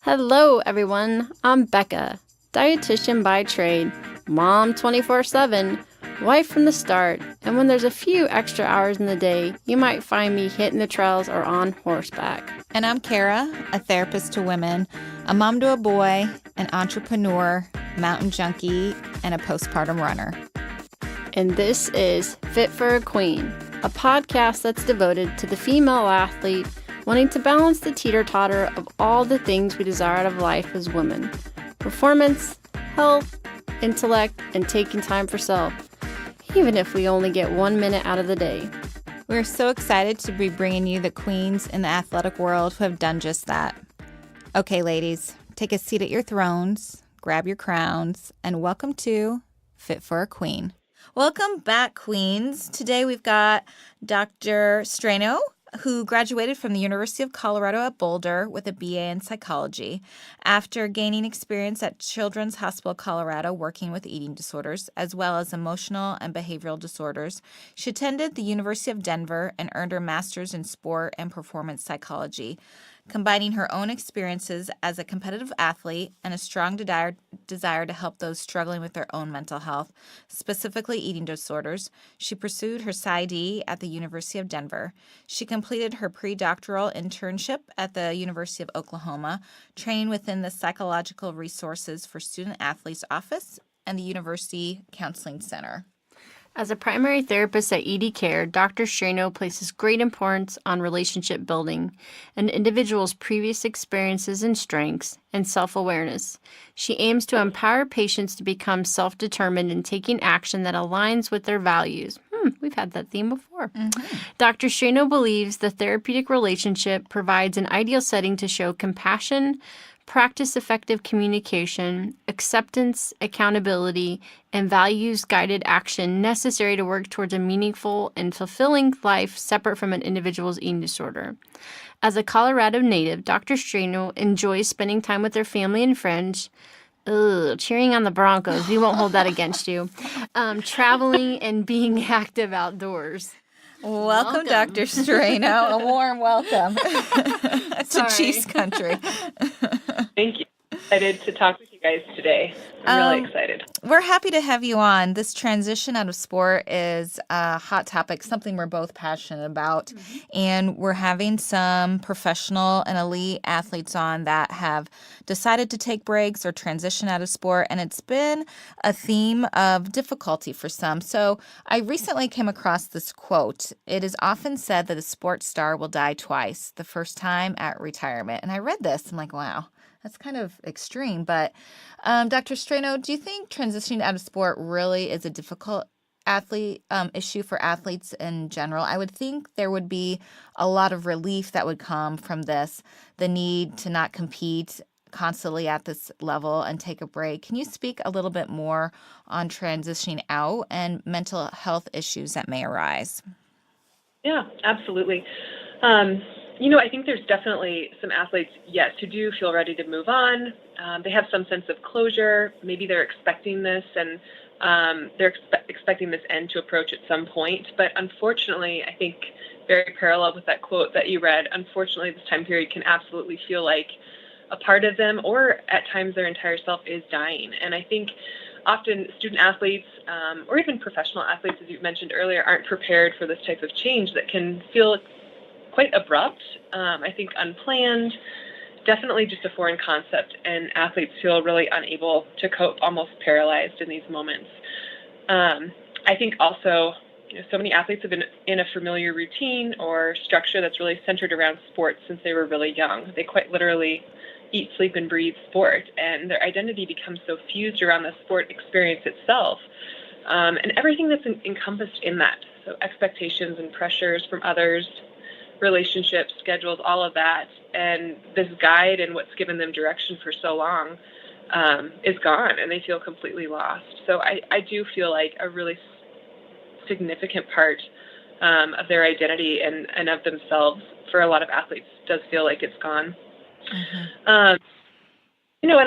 Hello, everyone. I'm Becca, dietitian by trade, mom 24/7, wife from the start, and when there's a few extra hours in the day, you might find me hitting the trails or on horseback. And I'm Kara, a therapist to women, a mom to a boy, an entrepreneur, mountain junkie, and a postpartum runner. And this is Fit for a Queen, a podcast that's devoted to the female athlete wanting to balance the teeter-totter of all the things we desire out of life as women: performance, health, intellect, and taking time for self, even if we only get 1 minute out of the day. We're so excited to be bringing you the queens in the athletic world who have done just that. Okay, ladies, take a seat at your thrones, grab your crowns, and welcome to Fit for a Queen. Welcome back, queens. Today we've got Dr. Streno, who graduated from the University of Colorado at Boulder with a BA in psychology. After gaining experience at Children's Hospital Colorado working with eating disorders, as well as emotional and behavioral disorders, she attended the University of Denver and earned her master's in sport and performance psychology. Combining her own experiences as a competitive athlete and a strong desire to help those struggling with their own mental health, specifically eating disorders, she pursued her PsyD at the University of Denver. She completed her predoctoral internship at the University of Oklahoma, training within the Psychological Resources for Student Athletes Office and the University Counseling Center. As a primary therapist at EDCare, Dr. Streno places great importance on relationship building, an individual's previous experiences and strengths, and self-awareness. She aims to empower patients to become self-determined in taking action that aligns with their values. We've had that theme before. Dr. Streno believes the therapeutic relationship provides an ideal setting to show compassion, practice effective communication, acceptance, accountability, and values-guided action necessary to work towards a meaningful and fulfilling life separate from an individual's eating disorder. As a Colorado native, Dr. Streno enjoys spending time with her family and friends, cheering on the Broncos. We won't hold that against you. Traveling and being active outdoors. Welcome. Dr. Streno. A warm welcome to Chiefs country. Thank you. Excited to talk with you guys today. I'm really excited. We're happy to have you on. This transition out of sport is a hot topic, something we're both passionate about. And we're having some professional and elite athletes on that have decided to take breaks or transition out of sport. And it's been a theme of difficulty for some. So I recently came across this quote. It is often said that a sports star will die twice, the first time at retirement. And I read this. I'm like, wow. That's kind of extreme, but Dr. Streno, do you think transitioning out of sport really is a difficult issue for athletes in general? I would think there would be a lot of relief that would come from this, the need to not compete constantly at this level and take a break. Can you speak a little bit more on transitioning out and mental health issues that may arise? Yeah, absolutely. I think there's definitely some athletes, yes, who do feel ready to move on. They have some sense of closure. Maybe they're expecting this and they're expecting this end to approach at some point. But unfortunately, I think very parallel with that quote that you read, unfortunately, this time period can absolutely feel like a part of them or at times their entire self is dying. And I think often student athletes or even professional athletes, as you mentioned earlier, aren't prepared for this type of change that can feel quite abrupt, I think unplanned, definitely just a foreign concept, and athletes feel really unable to cope, almost paralyzed in these moments. I think also, so many athletes have been in a familiar routine or structure that's really centered around sports since they were really young. They quite literally eat, sleep, and breathe sport, and their identity becomes so fused around the sport experience itself, and everything that's encompassed in that. So expectations and pressures from others, relationships, schedules, all of that, and this guide and what's given them direction for so long is gone, and they feel completely lost. So I do feel like a really significant part of their identity and of themselves for a lot of athletes does feel like it's gone. And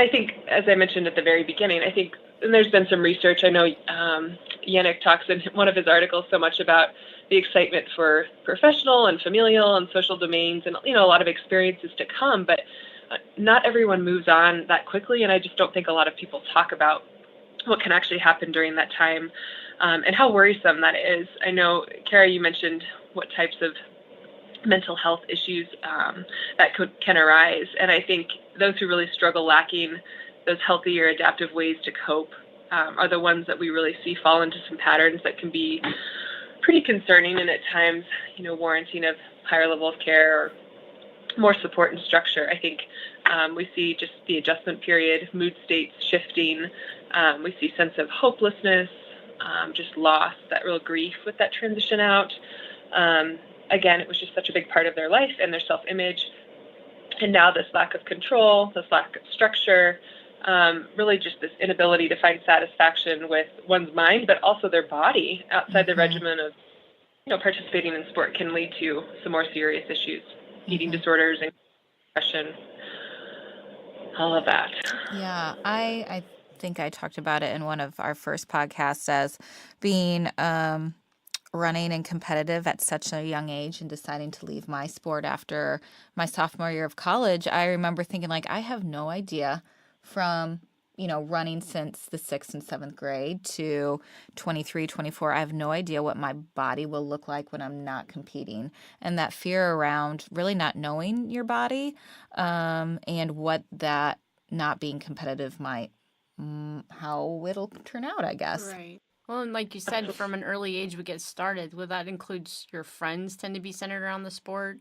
I think, as I mentioned at the very beginning, I think and there's been some research. I know Yannick talks in one of his articles so much about the excitement for professional and familial and social domains and, a lot of experiences to come. But not everyone moves on that quickly, and I just don't think a lot of people talk about what can actually happen during that time, and how worrisome that is. I know, Kara, you mentioned what types of mental health issues that can arise, and I think those who really struggle lacking those healthy or adaptive ways to cope are the ones that we really see fall into some patterns that can be pretty concerning, and at times, warranting of higher level of care or more support and structure. I think we see just the adjustment period, mood states shifting. We see sense of hopelessness, just loss, that real grief with that transition out. Again, it was just such a big part of their life and their self-image. And now this lack of control, this lack of structure, really just this inability to find satisfaction with one's mind, but also their body outside the regimen of, participating in sport can lead to some more serious issues, eating disorders and depression, all of that. Yeah, I think I talked about it in one of our first podcasts as being running and competitive at such a young age and deciding to leave my sport after my sophomore year of college. I remember thinking, like, I have no idea from, running since the 6th and 7th grade to 23, 24. I have no idea what my body will look like when I'm not competing. And that fear around really not knowing your body and what that not being competitive might, how it'll turn out, I guess. Right. Well, and like you said, from an early age we get started. Well, that includes your friends tend to be centered around the sport,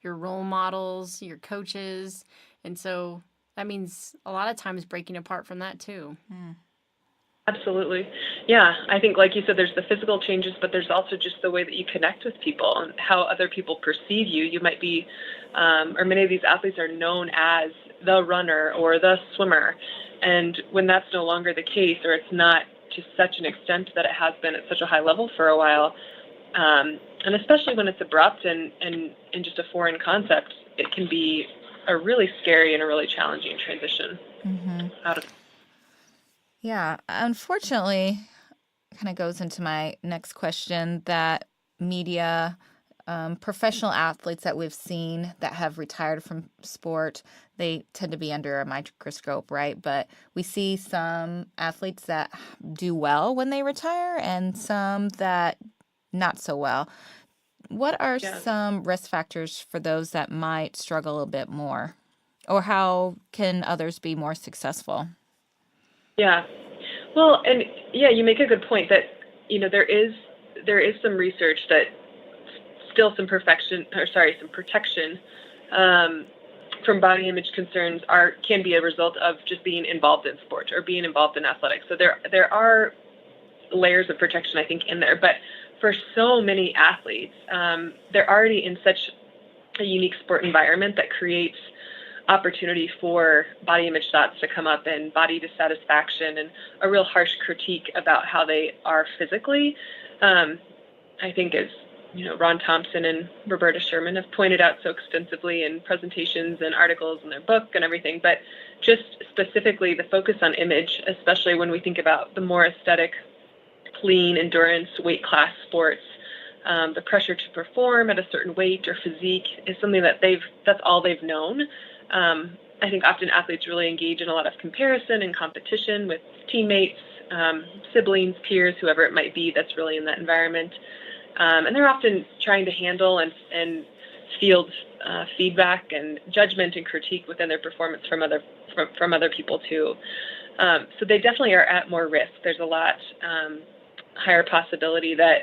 your role models, your coaches. And so that means a lot of times breaking apart from that too. Absolutely. Yeah, I think, like you said, there's the physical changes, but there's also just the way that you connect with people and how other people perceive you. You might be, or many of these athletes are known as the runner or the swimmer. And when that's no longer the case, or it's not to such an extent that it has been at such a high level for a while, and especially when it's abrupt and just a foreign concept, it can be a really scary and a really challenging transition out of. Yeah, unfortunately, kind of goes into my next question that media, professional athletes that we've seen that have retired from sport, they tend to be under a microscope, right? But we see some athletes that do well when they retire and some that not so well. What are some risk factors for those that might struggle a bit more? Or how can others be more successful? Yeah. Well, and yeah, you make a good point that, there is some research that still some protection from body image concerns can be a result of just being involved in sport or being involved in athletics. So there are layers of protection, I think, in there. But for so many athletes, they're already in such a unique sport environment that creates opportunity for body image thoughts to come up and body dissatisfaction and a real harsh critique about how they are physically. I think as Ron Thompson and Roberta Sherman have pointed out so extensively in presentations and articles in their book and everything, but just specifically the focus on image, especially when we think about the more aesthetic, clean, endurance, weight class sports, the pressure to perform at a certain weight or physique is something that that's all they've known. I think often athletes really engage in a lot of comparison and competition with teammates, siblings, peers, whoever it might be that's really in that environment. And they're often trying to handle and field feedback and judgment and critique within their performance from other people too. So they definitely are at more risk. There's a lot higher possibility that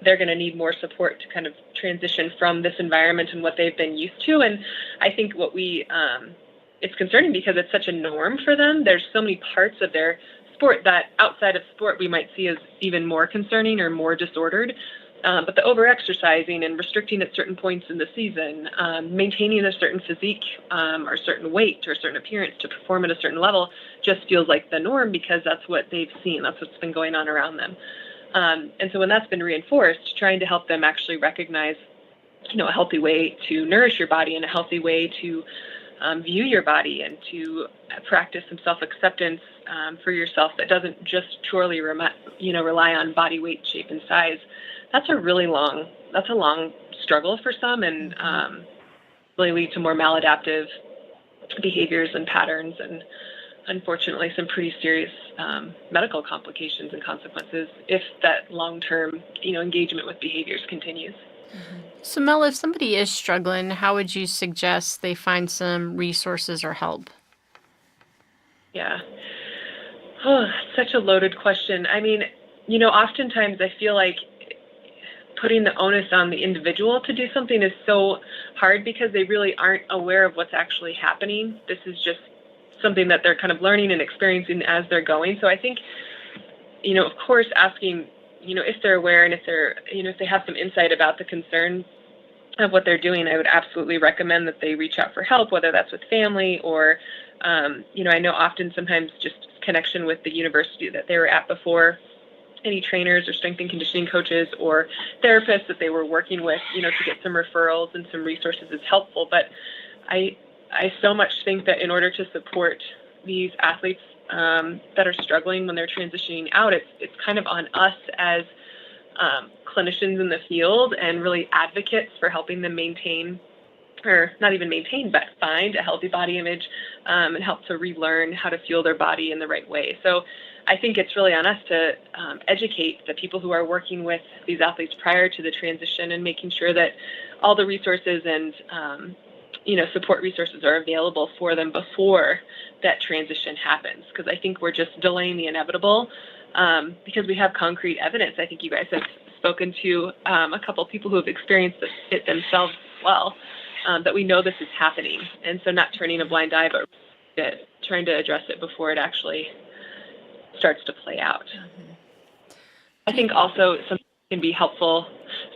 they're going to need more support to kind of transition from this environment and what they've been used to. And I think it's concerning because it's such a norm for them. There's so many parts of their sport that outside of sport we might see as even more concerning or more disordered. But the over-exercising and restricting at certain points in the season, maintaining a certain physique or certain weight or a certain appearance to perform at a certain level just feels like the norm because that's what they've seen. That's what's been going on around them. And so when that's been reinforced, trying to help them actually recognize, a healthy way to nourish your body and a healthy way to view your body and to practice some self-acceptance for yourself that doesn't just purely rely on body weight, shape, and size. That's a long struggle for some and really lead to more maladaptive behaviors and patterns, and unfortunately some pretty serious medical complications and consequences if that long-term, engagement with behaviors continues. So, Mel, if somebody is struggling, how would you suggest they find some resources or help? Yeah. Oh, such a loaded question. I mean, oftentimes I feel like putting the onus on the individual to do something is so hard because they really aren't aware of what's actually happening. This is just something that they're kind of learning and experiencing as they're going. So I think, of course, asking, if they're aware and if they're, if they have some insight about the concern of what they're doing, I would absolutely recommend that they reach out for help, whether that's with family or, I know often sometimes just connection with the university that they were at before, any trainers or strength and conditioning coaches or therapists that they were working with, to get some referrals and some resources is helpful. But I so much think that in order to support these athletes that are struggling when they're transitioning out, it's kind of on us as clinicians in the field and really advocates for helping them maintain, or not even maintain, but find a healthy body image and help to relearn how to fuel their body in the right way. So I think it's really on us to educate the people who are working with these athletes prior to the transition and making sure that all the resources and support resources are available for them before that transition happens. Because I think we're just delaying the inevitable because we have concrete evidence. I think you guys have spoken to a couple people who have experienced it themselves as well, that we know this is happening. And so not turning a blind eye, but trying to address it before it actually starts to play out. I think also something can be helpful.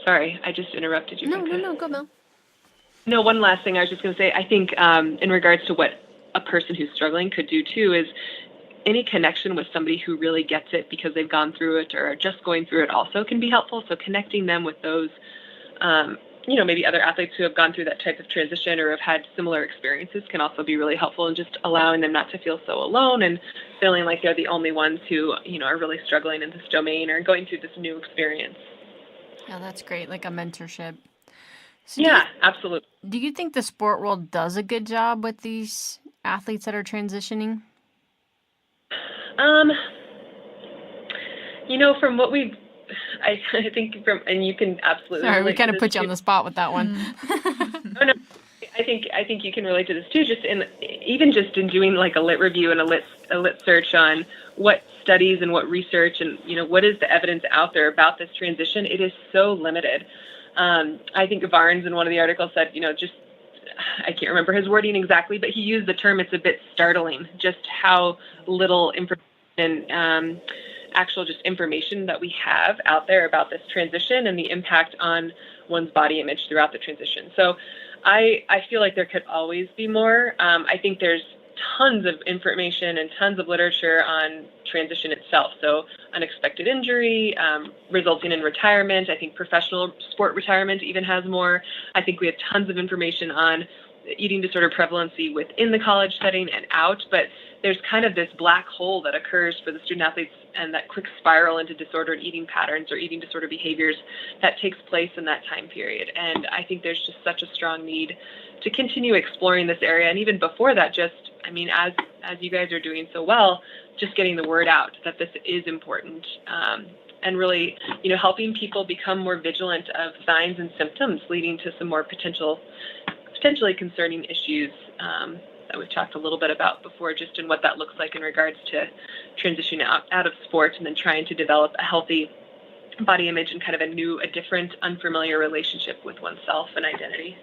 Sorry, I just interrupted you. No, go Mel. No, one last thing I was just going to say, I think in regards to what a person who's struggling could do too is any connection with somebody who really gets it because they've gone through it or are just going through it also can be helpful. So connecting them with those, maybe other athletes who have gone through that type of transition or have had similar experiences can also be really helpful, and just allowing them not to feel so alone and feeling like they're the only ones who, are really struggling in this domain or going through this new experience. Yeah, that's great, like a mentorship. So Absolutely. Do you think the sport world does a good job with these athletes that are transitioning? From what I think from, and you can absolutely. Sorry, we kind of put you on the spot with that one. No, I think you can relate to this too. Just in doing like a lit review and a lit search on what studies and what research and what is the evidence out there about this transition. It is so limited. I think Varnes in one of the articles said, I can't remember his wording exactly, but he used the term, it's a bit startling just how little information, actual just information that we have out there about this transition and the impact on one's body image throughout the transition. So I feel like there could always be more. I think there's tons of information and tons of literature on transition itself. So unexpected injury, resulting in retirement. I think professional sport retirement even has more. I think we have tons of information on eating disorder prevalency within the college setting and out, but there's kind of this black hole that occurs for the student athletes and that quick spiral into disordered eating patterns or eating disorder behaviors that takes place in that time period. And I think there's just such a strong need to continue exploring this area. And even before that, as you guys are doing so well, just getting the word out that this is important, and really, helping people become more vigilant of signs and symptoms leading to some more potentially concerning issues that we've talked a little bit about before, just in what that looks like in regards to transitioning out of sport and then trying to develop a healthy body image and kind of a different, unfamiliar relationship with oneself and identity.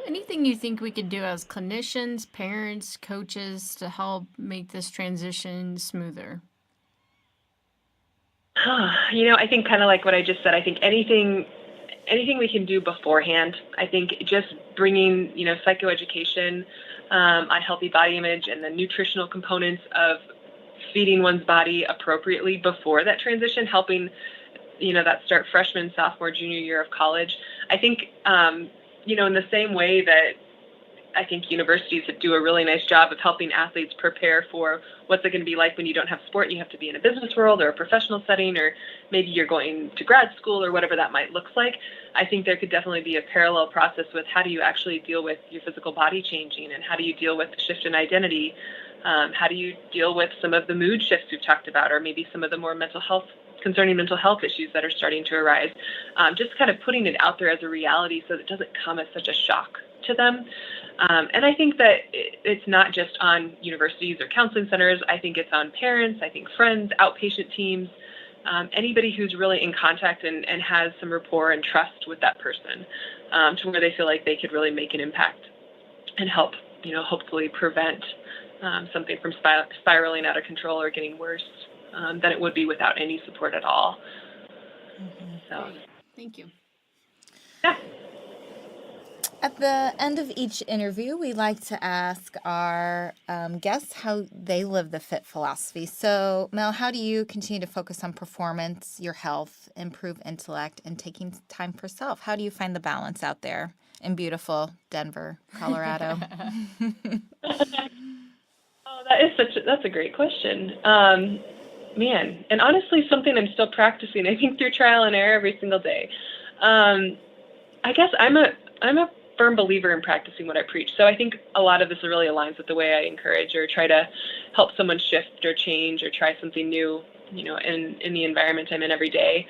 Anything you think we could do as clinicians, parents, coaches to help make this transition smoother? I think kind of like what I just said, I think anything we can do beforehand. I think just bringing, psychoeducation on healthy body image and the nutritional components of feeding one's body appropriately before that transition, helping, that start freshman, sophomore, junior year of college. I think, in the same way that I think universities do a really nice job of helping athletes prepare for what's it going to be like when you don't have sport and you have to be in a business world or a professional setting, or maybe you're going to grad school or whatever that might look like. I think there could definitely be a parallel process with how do you actually deal with your physical body changing, and how do you deal with the shift in identity? How do you deal with some of the mood shifts we've talked about, or maybe some of the more concerning mental health issues that are starting to arise? Just kind of putting it out there as a reality so that it doesn't come as such a shock to them. And I think that it's not just on universities or counseling centers. I think it's on parents, I think friends, outpatient teams, anybody who's really in contact and has some rapport and trust with that person, to where they feel like they could really make an impact and help, hopefully prevent something from spiraling out of control or getting worse than it would be without any support at all. Mm-hmm. So, thank you. Yeah. At the end of each interview, we like to ask our guests how they live the FIT philosophy. So, Mel, how do you continue to focus on performance, your health, improve intellect, and taking time for self? How do you find the balance out there in beautiful Denver, Colorado? Oh, that's a great question. Man, and honestly, something I'm still practicing. I think through trial and error every single day. I guess I'm a firm believer in practicing what I preach. So I think a lot of this really aligns with the way I encourage or try to help someone shift or change or try something new, in the environment I'm in every day.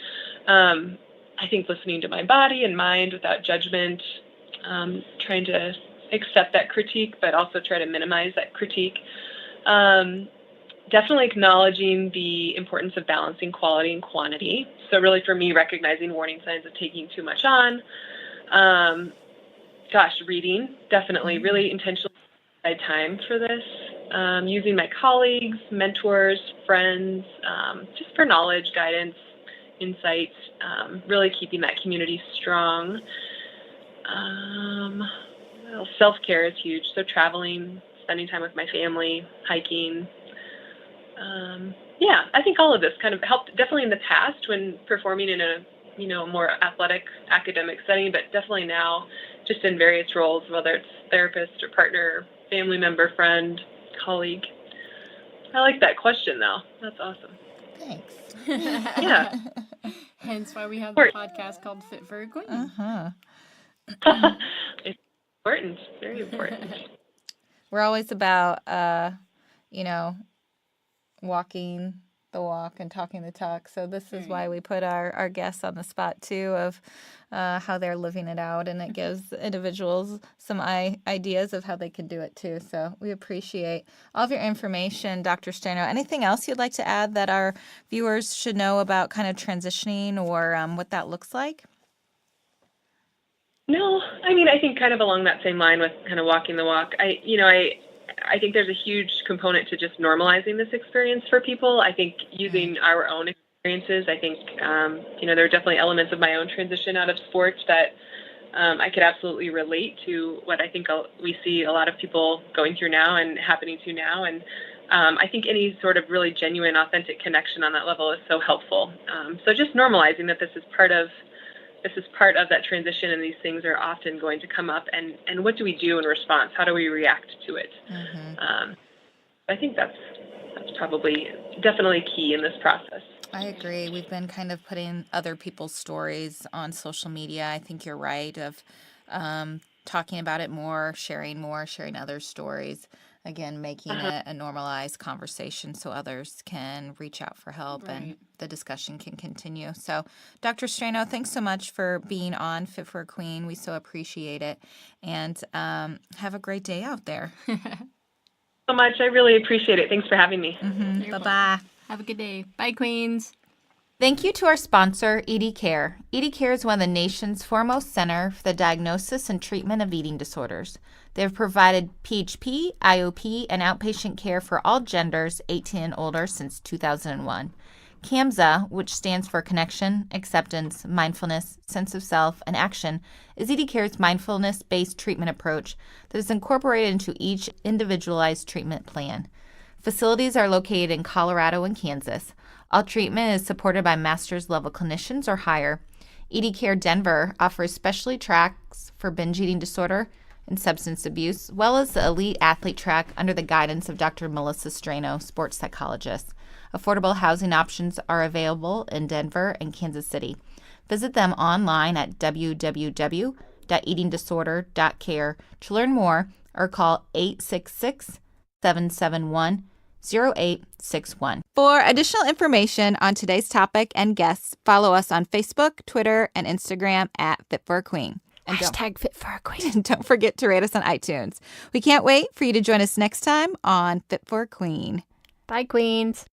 I think listening to my body and mind without judgment, trying to accept that critique, but also try to minimize that critique. Definitely acknowledging the importance of balancing quality and quantity. So really for me, recognizing warning signs of taking too much on. Reading, definitely, really intentionally time for this. Using my colleagues, mentors, friends, just for knowledge, guidance, insights, really keeping that community strong. Self-care is huge, so traveling, spending time with my family, hiking. I think all of this kind of helped definitely in the past when performing in a more athletic academic setting, but definitely now just in various roles, whether it's therapist or partner, family member, friend, colleague. I like that question though. That's awesome. Thanks. Yeah. Hence why we have the podcast called Fit for a Queen. Uh-huh. It's important, very important. We're always about, walking the walk and talking the talk. So this is why we put our guests on the spot, too, of how they're living it out. And it gives individuals some ideas of how they can do it, too. So we appreciate all of your information, Dr. Streno. Anything else you'd like to add that our viewers should know about kind of transitioning or what that looks like? No, I think kind of along that same line with kind of walking the walk. I think there's a huge component to just normalizing this experience for people. I think using our own experiences, I think, there are definitely elements of my own transition out of sports that I could absolutely relate to what I think we see a lot of people going through now and happening to now. And I think any sort of really genuine, authentic connection on that level is so helpful. So just normalizing that this is part of that transition, and these things are often going to come up, and what do we do in response? How do we react to it? Mm-hmm. I think that's probably definitely key in this process. I agree. We've been kind of putting other people's stories on social media. I think you're right, of talking about it more, sharing other stories. Again, making it a normalized conversation so others can reach out for help and the discussion can continue. So, Dr. Streno, thanks so much for being on Fit for a Queen. We so appreciate it. And have a great day out there. So much. I really appreciate it. Thanks for having me. Mm-hmm. Bye-bye. Have a good day. Bye, Queens. Thank you to our sponsor, EDCare. EDCare is one of the nation's foremost center for the diagnosis and treatment of eating disorders. They have provided PHP, IOP, and outpatient care for all genders 18 and older since 2001. CAMSA, which stands for Connection, Acceptance, Mindfulness, Sense of Self, and Action, is EDCare's mindfulness-based treatment approach that is incorporated into each individualized treatment plan. Facilities are located in Colorado and Kansas. All treatment is supported by master's level clinicians or higher. EDCare Denver offers specialty tracks for binge eating disorder, and substance abuse, as well as the elite athlete track under the guidance of Dr. Melissa Streno, sports psychologist. Affordable housing options are available in Denver and Kansas City. Visit them online at www.eatingdisorder.care to learn more or call 866-771-0861. For additional information on today's topic and guests, follow us on Facebook, Twitter, and Instagram at Fit for a Queen. And Hashtag Fit for a Queen. And don't forget to rate us on iTunes. We can't wait for you to join us next time on Fit for a Queen. Bye, Queens.